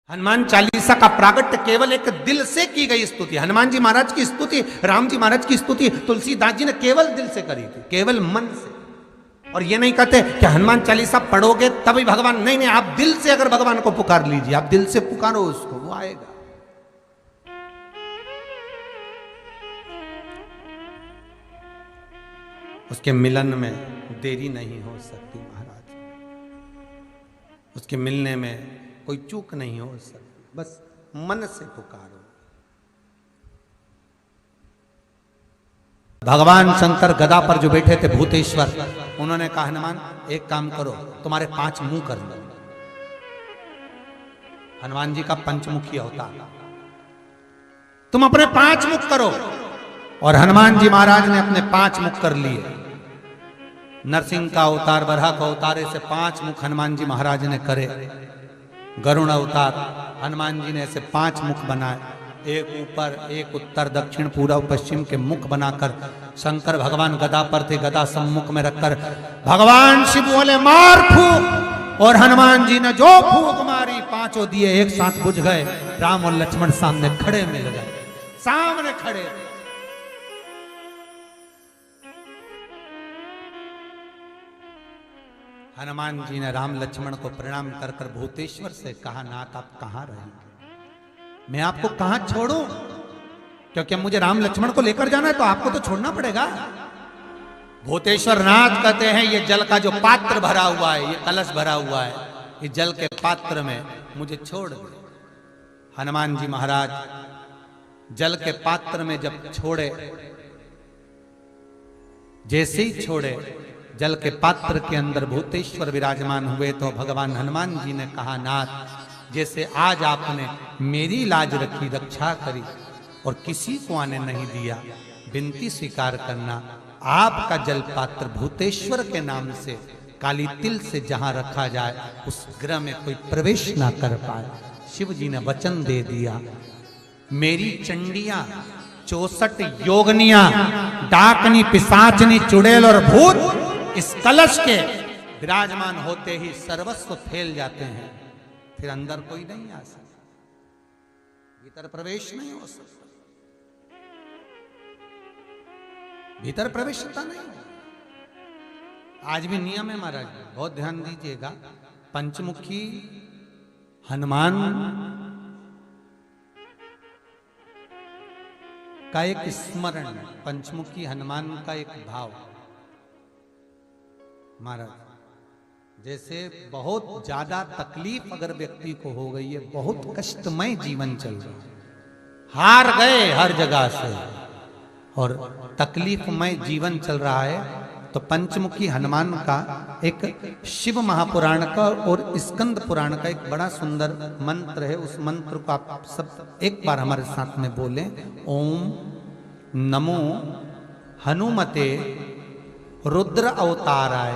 हनुमान चालीसा का प्रागट्य केवल एक दिल से की गई स्तुति। हनुमान जी महाराज की स्तुति, राम जी महाराज की स्तुति तुलसीदास जी ने केवल दिल से करी थी, केवल मन से। और ये नहीं कहते कि हनुमान चालीसा पढ़ोगे तभी भगवान, नहीं नहीं, आप दिल से अगर भगवान को पुकार लीजिए, आप दिल से पुकारो उसको, वो आएगा। उसके मिलन में देरी नहीं हो सकती महाराज, उसके मिलने में कोई चूक नहीं हो सकती, बस मन से पुकारो। भगवान शंकर गदा पर जो बैठे थे भूतेश्वर, उन्होंने कहा हनुमान एक काम करो, तुम्हारे 5 मुंह कर दो। हनुमान जी का पंचमुखी अवतार, तुम अपने 5 मुख करो। और हनुमान जी महाराज ने अपने 5 मुख कर लिए। नरसिंह का अवतार, बरहा का अवतार, ऐसे 5 मुख हनुमान जी महाराज ने करे। गरुण अवतार, हनुमान जी ने ऐसे 5 मुख बनाए, एक ऊपर, एक उत्तर, दक्षिण, पूर्व, पश्चिम के मुख बनाकर शंकर भगवान गदा पर थे, गदा सम्मुख में रखकर भगवान शिव बोले मार फूक, और हनुमान जी ने जो फूक मारी 5 दिए एक साथ बुझ गए। राम और लक्ष्मण सामने खड़े मिल गए, सामने खड़े। हनुमान जी ने राम लक्ष्मण को प्रणाम कर कर भूतेश्वर से कहा, नाथ आप कहां रहेंगे, मैं आपको कहां छोड़ूं, क्योंकि मुझे राम लक्ष्मण को लेकर जाना है तो आपको तो छोड़ना पड़ेगा। भूतेश्वर नाथ कहते हैं ये जल का जो पात्र भरा हुआ है, ये कलश भरा हुआ है, ये जल के पात्र में मुझे छोड़ दे। हनुमान जी महाराज जल के पात्र में जब छोड़े, जैसे ही छोड़े, जल के पात्र के अंदर भूतेश्वर विराजमान हुए तो भगवान हनुमान जी ने कहा, नाथ जैसे आज आपने मेरी लाज रखी, रक्षा करी और किसी को आने नहीं दिया, विनती स्वीकार करना, आपका जल पात्र भूतेश्वर के नाम से काली तिल से जहां रखा जाए उस गृह में कोई प्रवेश ना कर पाए। शिव जी ने वचन दे दिया, मेरी चंडियां 64 योगनियां, डाकनी, पिशाचनी, चुड़ैल और भूत इस कलश के विराजमान होते ही सर्वस्व फैल जाते हैं, फिर अंदर कोई नहीं आ सकता, भीतर प्रवेश नहीं हो सकता, भीतर प्रवेशता नहीं। आज भी नियम है महाराज, बहुत ध्यान दीजिएगा। पंचमुखी हनुमान का एक स्मरण, पंचमुखी हनुमान का एक भाव। महाराज जैसे बहुत ज्यादा तकलीफ अगर व्यक्ति को हो गई है, बहुत कष्टमय जीवन चल रहा है, हार गए हर जगह से और तकलीफमय जीवन चल रहा है, तो पंचमुखी हनुमान का एक शिव महापुराण का और स्कंद पुराण का एक बड़ा सुंदर मंत्र है। उस मंत्र को आप सब एक बार हमारे साथ में बोलें। ओम नमो हनुमते रुद्र अवताराय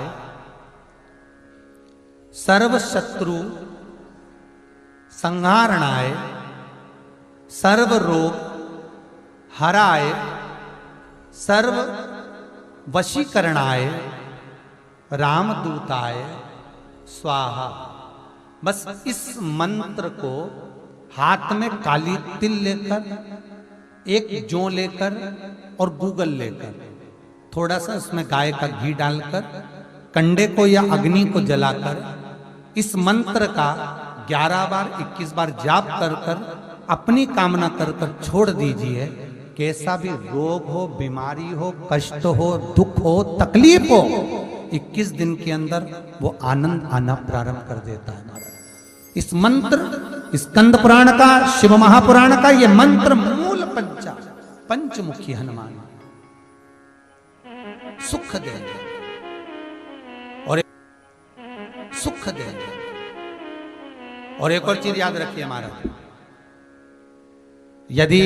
सर्व शत्रु संहारणाय सर्व रोग हराय सर्व वशीकरणाय रामदूताय स्वाहा। बस इस मंत्र को हाथ में काली तिल लेकर, एक जौ लेकर और गूगल लेकर, थोड़ा सा उसमें गाय का घी डालकर, कंडे को या अग्नि को जलाकर इस मंत्र का 11 बार 21 बार जाप कर कर अपनी कामना कर कर छोड़ दीजिए। कैसा भी रोग हो, बीमारी हो, कष्ट हो, दुख हो, तकलीफ हो, 21 दिन के अंदर वो आनंद आना प्रारंभ कर देता है महाराज। इस मंत्र, स्कंद पुराण का, शिव महापुराण का ये मंत्र मूल पंचमुखी हनुमान सुख देंगे और सुख देंगे। और एक और चीज याद रखिए महाराज, यदि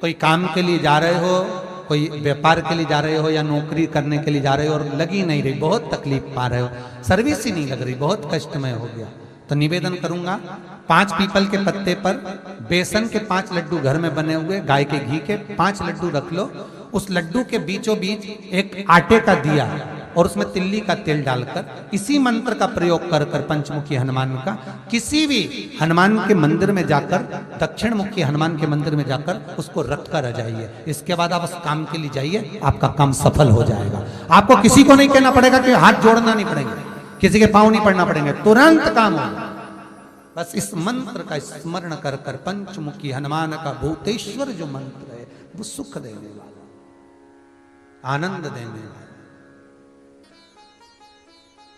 कोई काम के लिए जा रहे हो, कोई व्यापार के लिए जा रहे हो या नौकरी करने के लिए जा रहे हो और लगी नहीं रही, बहुत तकलीफ पा रहे हो, सर्विस ही नहीं लग रही, बहुत कष्टमय हो गया, तो निवेदन करूंगा 5 पीपल के पत्ते पर बेसन के 5 लड्डू घर में बने हुए, गाय के घी के 5 लड्डू रख लो, उस लड्डू के बीचों बीच एक आटे का दिया और उसमें तिल्ली का तेल डालकर इसी मंत्र का प्रयोग कर कर पंचमुखी हनुमान का किसी भी हनुमान के मंदिर में जाकर, दक्षिण मुखी हनुमान के मंदिर में जाकर उसको रख कर आ जाइए। इसके बाद आप उस काम के लिए जाइए, आपका काम सफल हो जाएगा। आपको किसी को नहीं कहना पड़ेगा कि हाथ जोड़ना नहीं पड़ेंगे, किसी के पांव नहीं पड़ना पड़ेंगे, तुरंत काम होगा। बस इस मंत्र का स्मरण कर कर पंचमुखी हनुमान का भूतेश्वर जो मंत्र है वो सुख देने वाला, आनंद देने वाला।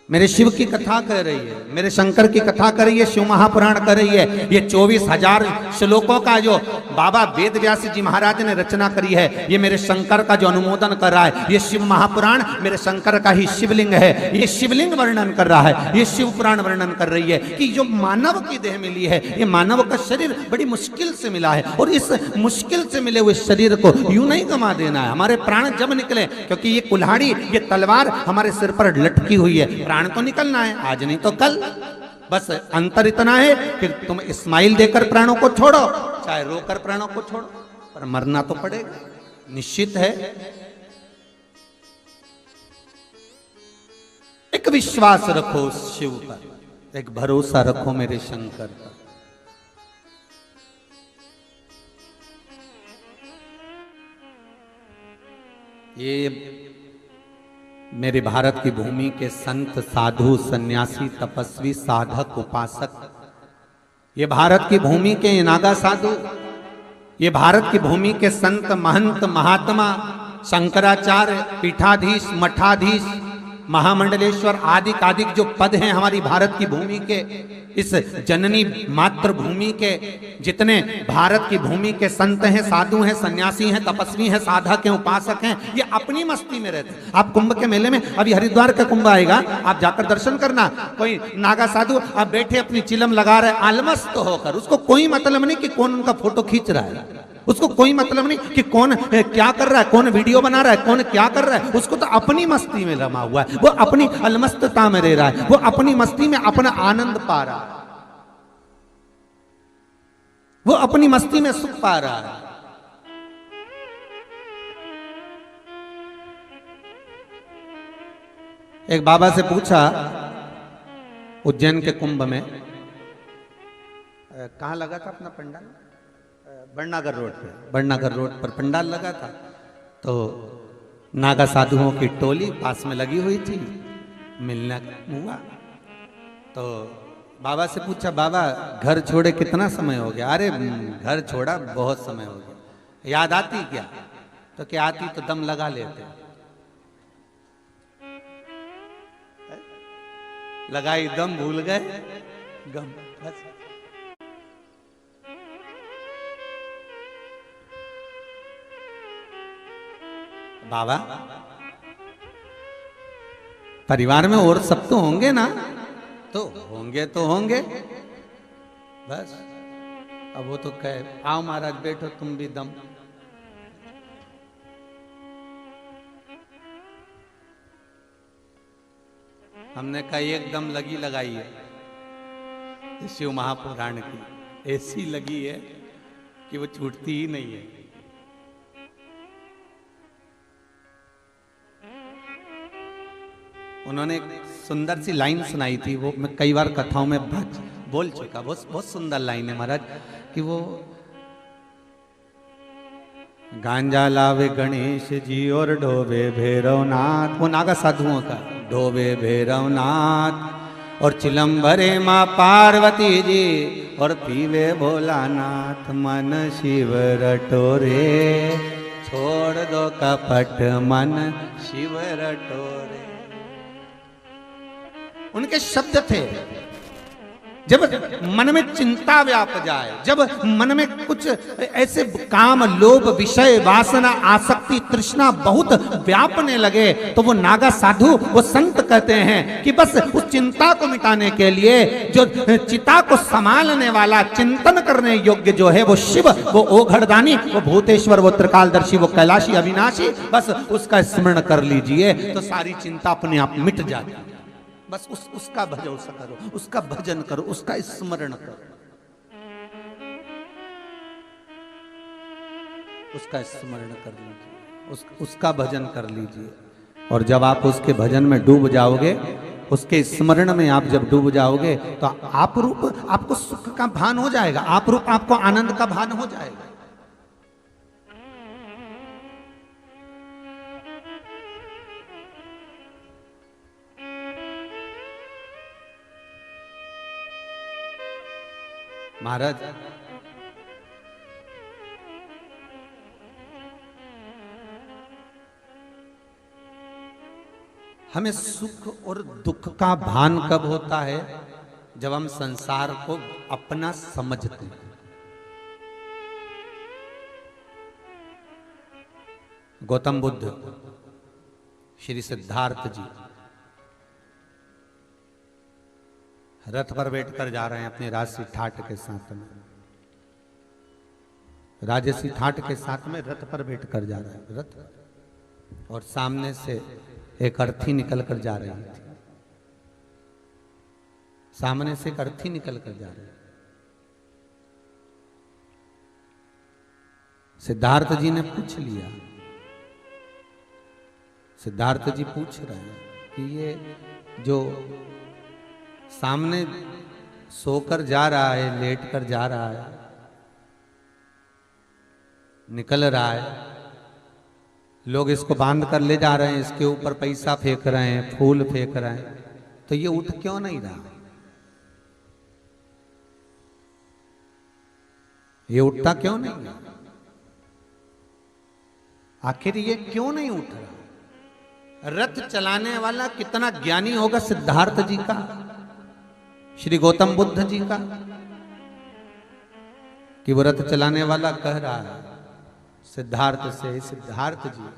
मेरे शिव की कथा कह रही है, मेरे शंकर की कथा कर रही है, शिव महापुराण कर रही है। ये 24,000 श्लोकों का जो बाबा वेद व्यास जी महाराज ने रचना करी है, ये मेरे शंकर का जो अनुमोदन कर रहा है। ये शिव महापुराण मेरे शंकर का ही शिवलिंग है, ये शिवलिंग वर्णन कर रहा है, ये शिव पुराण वर्णन कर रही है कि जो मानव की देह मिली है, ये मानव का शरीर बड़ी मुश्किल से मिला है और इस मुश्किल से मिले हुए शरीर को यूं नहीं गंवा देना है। हमारे प्राण जब निकले, क्योंकि ये कुल्हाड़ी, ये तलवार हमारे सिर पर लटकी हुई है, प्राण तो निकलना है, आज नहीं तो कल। बस अंतर इतना है, फिर तुम स्माइल देकर प्राणों को छोड़ो, चाहे रोकर प्राणों को छोड़ो, पर मरना तो पड़ेगा, निश्चित है। एक विश्वास रखो उस शिव पर, एक भरोसा रखो मेरे शंकर पर। ये मेरे भारत की भूमि के संत, साधु, सन्यासी, तपस्वी, साधक, उपासक, ये भारत की भूमि के नागा साधु, ये भारत की भूमि के संत, महंत, महात्मा, शंकराचार्य, पीठाधीश, मठाधीश, महामंडलेश्वर आदि आदि जो पद हैं हमारी भारत की भूमि के, इस जननी मातृभूमि के जितने भारत की भूमि के संत हैं, साधु हैं, सन्यासी हैं, तपस्वी हैं, साधक हैं, उपासक हैं, ये अपनी मस्ती में रहते हैं। आप कुंभ के मेले में, अभी हरिद्वार का कुंभ आएगा, आप जाकर दर्शन करना, कोई नागा साधु आप बैठे अपनी चिलम लगा रहे आलमस्त होकर, उसको कोई मतलब नहीं कि कौन उनका फोटो खींच रहा है, उसको कोई मतलब नहीं कि कौन क्या कर रहा है, कौन वीडियो बना रहा है, कौन क्या कर रहा है, उसको तो अपनी मस्ती में रमा हुआ है, वो अपनी अलमस्तता में रह रहा है, वो अपनी मस्ती में अपना आनंद पा रहा है, वो अपनी मस्ती में सुख पा रहा है। एक बाबा से पूछा उज्जैन के कुंभ में, कहाँ लगा था अपना पंडाल, बड़नागर रोड पे, बड़नागर रोड पर पंडाल लगा था, तो नागा साधुओं की टोली पास में लगी हुई थी, मिलना हुआ। तो बाबा से पूछा, बाबा घर छोड़े कितना समय हो गया? अरे घर छोड़ा बहुत समय हो गया। याद आती क्या? तो क्या आती तो दम लगा लेते, लगाई दम, भूल गए गम, बस। बाबा परिवार में और सब तो होंगे ना, तो होंगे बस। अब वो तो कहे आओ महाराज बैठो तुम भी दम। हमने कहा एकदम लगी लगाई है शिव महापुराण की, ऐसी लगी है कि वो छूटती ही नहीं है। उन्होंने एक सुंदर सी लाइन सुनाई थी, वो मैं कई बार कथाओं में बोल चुका, बहुत सुंदर लाइन है महाराज, कि वो गांजा लावे गणेश जी और ढोवे भैरवनाथ, वो नागा साधुओं का, ढोवे भैरवनाथ और चिलम भरे माँ पार्वती जी और पीवे भोलानाथ, मन शिव रटोरे छोड़ दो कपट मन शिव रटोरे। उनके शब्द थे, जब मन में चिंता व्याप जाए, जब मन में कुछ ऐसे काम, लोभ, विषय, वासना, आसक्ति, तृष्णा बहुत व्यापने लगे, तो वो नागा साधु, वो संत कहते हैं कि बस उस चिंता को मिटाने के लिए जो चिता को संभालने वाला, चिंतन करने योग्य जो है वो शिव, वो ओघड़दानी, वो भूतेश्वर, वो त्रिकालदर्शी, वो कैलाशी अविनाशी, बस उसका स्मरण कर लीजिए तो सारी चिंता अपने आप मिट जाती है। बस उसका भरोसा करो, उसका भजन करो, उसका स्मरण करो, उसका स्मरण कर लीजिए, उसका भजन कर लीजिए। और जब आप उसके भजन में डूब जाओगे, उसके स्मरण में आप जब डूब जाओगे, तो आप रूप आपको सुख का भान हो जाएगा, आप रूप आपको आनंद का भान हो जाएगा। महाराज, हमें सुख और दुख का भान कब होता है? जब हम संसार को अपना समझते हैं। गौतम बुद्ध, श्री सिद्धार्थ जी रथ पर बैठकर जा रहे हैं अपनी राजसी ठाट के साथ में, राजसी ठाट के साथ में रथ पर बैठकर जा रहे हैं रथ, और सामने से एक अर्थी निकल कर जा रही थी, सामने से एक अर्थी निकल कर जा रही। सिद्धार्थ जी ने पूछ लिया, सिद्धार्थ जी पूछ रहे हैं कि ये जो सामने सोकर जा रहा है, लेट कर जा रहा है, निकल रहा है, लोग इसको बांध कर ले जा रहे हैं, इसके ऊपर पैसा फेंक रहे हैं, फूल फेंक रहे हैं, तो ये उठ क्यों नहीं रहा? ये उठता क्यों नहीं? आखिर ये क्यों नहीं उठ रहा? रथ चलाने वाला कितना ज्ञानी होगा सिद्धार्थ जी का, श्री गौतम बुद्ध जी का, कि वो रथ चलाने वाला कह रहा है सिद्धार्थ से, सिद्धार्थ जी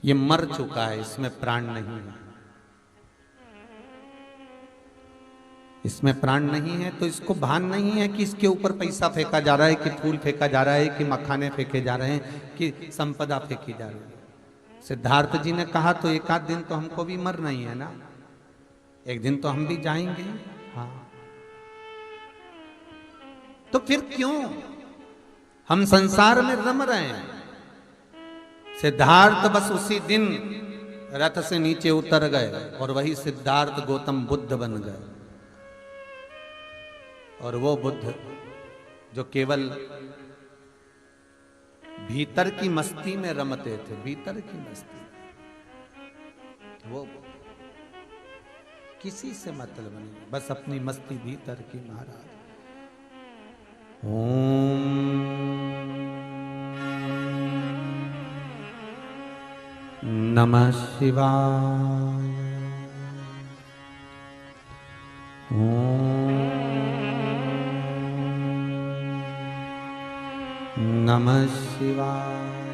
ये मर चुका है, इसमें प्राण नहीं है, इसमें प्राण नहीं है, तो इसको भान नहीं है कि इसके ऊपर पैसा फेंका जा रहा है, कि फूल फेंका जा रहा है, कि मखाने फेंके जा रहे हैं, कि संपदा फेंकी जा रही है। सिद्धार्थ जी ने कहा तो एक आध दिन तो हमको भी मरना ही है ना, एक दिन तो हम भी जाएंगे। हाँ, तो फिर क्यों हम संसार में रम रहे हैं? सिद्धार्थ बस उसी दिन रथ से नीचे उतर गए और वही सिद्धार्थ गौतम बुद्ध बन गए। और वो बुद्ध जो केवल भीतर की मस्ती में रमते थे, भीतर की मस्ती, वो किसी से मतलब नहीं, बस अपनी मस्ती भीतर की। महाराज ओम नमः शिवाय, ओम नमः शिवाय।